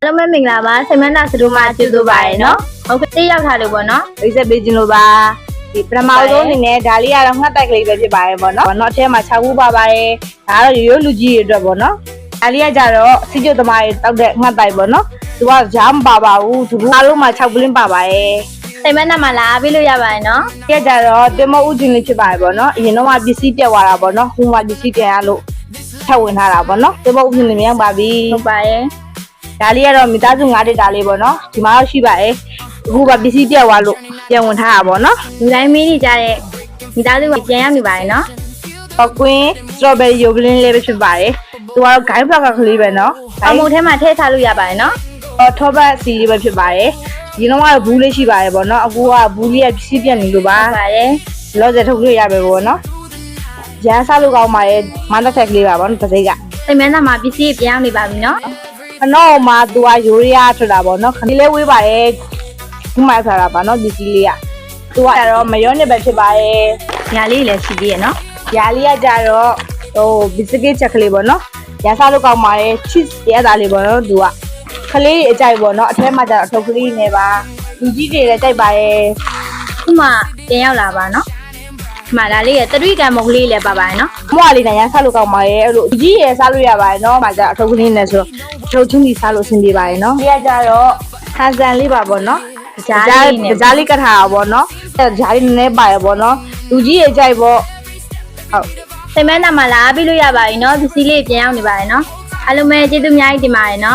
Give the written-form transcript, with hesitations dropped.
Hello မင်္ဂလာပါဆင်မနာစတူမာကျေးဇူးပါတယ်နော်ဟုတ်ကဲ့တေးရောက်ထားလို့ပေါ့နော် မိတ်ဆက်ပေးခြင်းလို့ပါဒီပထမဆုံးအနေနဲ့ဒါလေးကတော့ငှက်တိုက်ကလေးပဲဖြစ်ပါတယ်ပေါ့နော်။နောက်ထဲမှာ6ခုပါပါတယ်။ဒါကတော့ရိုးရိုးလူကြီးတွေအတွက်ပေါ့နော်။ဒါလေးကကြတော့စီကျုပ်သမားတွေတောက်တဲ့ငှက်တိုက်ပေါ့နော်။သူကဂျားမပါပါဘူး။သူအားလုံးမှာ6ပလင်းပါပါတယ်။ ဆင်မနာမှာလာပြီးလို့ရပါတယ်နော် ဒီကကြတော့တင်မဦးချင်းလေးဖြစ်ပါတယ်ပေါ့နော်။အရင်တော့မှပစ္စည်းပြတ်သွားတာပေါ့နော်။ခုမှပစ္စည်းပြန်ရလို့ထပ်ဝင်ထားတာပေါ့နော်။တင်မဦးချင်းလေးမြန်ပါပြီ ဟုတ်ပါရဲ့ ။ဒါလေးကတော့မိသားစု9တက်တာလေးပေါ့နော်။ဒီမှာတော့ရှိပါတယ်။အခုကပစ္စည်းပြတ်သွားလို့ပြန်ဝင်ထားတာပေါ့နော်။ လူတိုင်းမင်းနေကြတဲ့မိသားစုကပြန်ရောက်နေပါတယ်နော် ပကွင်းစထရောဘယ်ရီယိုဂလင်းလေးပဲဖြစ်ပါတယ်။သူကတော့ဂိုင်းဖလောက်ကလေးပဲเนาะ အမုတ်ထဲမှာထည့်ထားလို့ရပါတယ်နော် ထောပတ်စီလေးပဲဖြစ်ပါတယ်။ဒီတော့ကဘူးလေးရှိပါတယ်ပေါ့နော်။အခုကဘူးလေးကပြည့်ပြတ်နေလို့ပါ ဟုတ်ပါရဲ့ ။လောဆယ်ထုတ်လို့ရပဲပေါ့နော်။ရန်စားလို့ကောင်းပါရဲ့မန္တထက်ကလေးပါပေါ့နော်။တစ်စိတ်က ဆင်မနာမှာပစ္စည်းပြန်ရောက်နေပါပြီနော် ခဏမှသူကယူရီးယားထွက်တာပေါ့နော်။ခဏလေးဝေးပါရဲ့ခုမှထားတာပါနော်ဒီစီလေးက။သူကတော့မယောနစ်ပဲဖြစ်ပါရဲ့ ညာလေးလည်းရှိသေးရဲ့နော် ။ရာလေးကကြတော့ဘီစကစ်ချက်ကလေးပေါ့နော်။ရန်စားလို့ကောင်းပါရဲ့ cheese ရတာလေးပေါ့နော်သူက ခလေးအကြိုက်ပေါ့နော်အထဲမှာကျတော့အထုပ်ကလေးနေပါလူကြီးတွေလည်းကြိုက်ပါရဲ့ ခုမှပြန်ရောက်လာပါနော်ဒီမှာဒါလေးရဲ့တတိကံမုတ်ကလေးလည်းပါပါတယ်နော် မွားလေးနဲ့ရမ်းစားလို့ကောင်းပါရဲ့အဲ့လိုလူကြီးရယ်စားလို့ရပါရဲ့နော်မှာကျအထုပ်ကလေးနဲ့ဆိုတော့အထုပ်ချင်းကြီးစားလို့အဆင်ပြေပါရဲ့နော်ဒီကကျတော့ဟန်ဆန်လေးပါပေါ့နော် ကြားလေးနဲ့ ကြားလေးကတ်ထားတာပေါ့နော်အဲ့ကြားလေးနည်းနည်းပါရဲ့ပေါ့နော်လူကြီးရယ်ကြိုက်ပေါ့ဟုတ် ဆင်မနာမှာလာပြီးလို့ရပါပြီနော်ပစ္စည်းလေးပြန်ရောက်နေပါတယ်နော်အားလုံးပဲကျေးဇူးအများကြီးတင်ပါတယ်နော်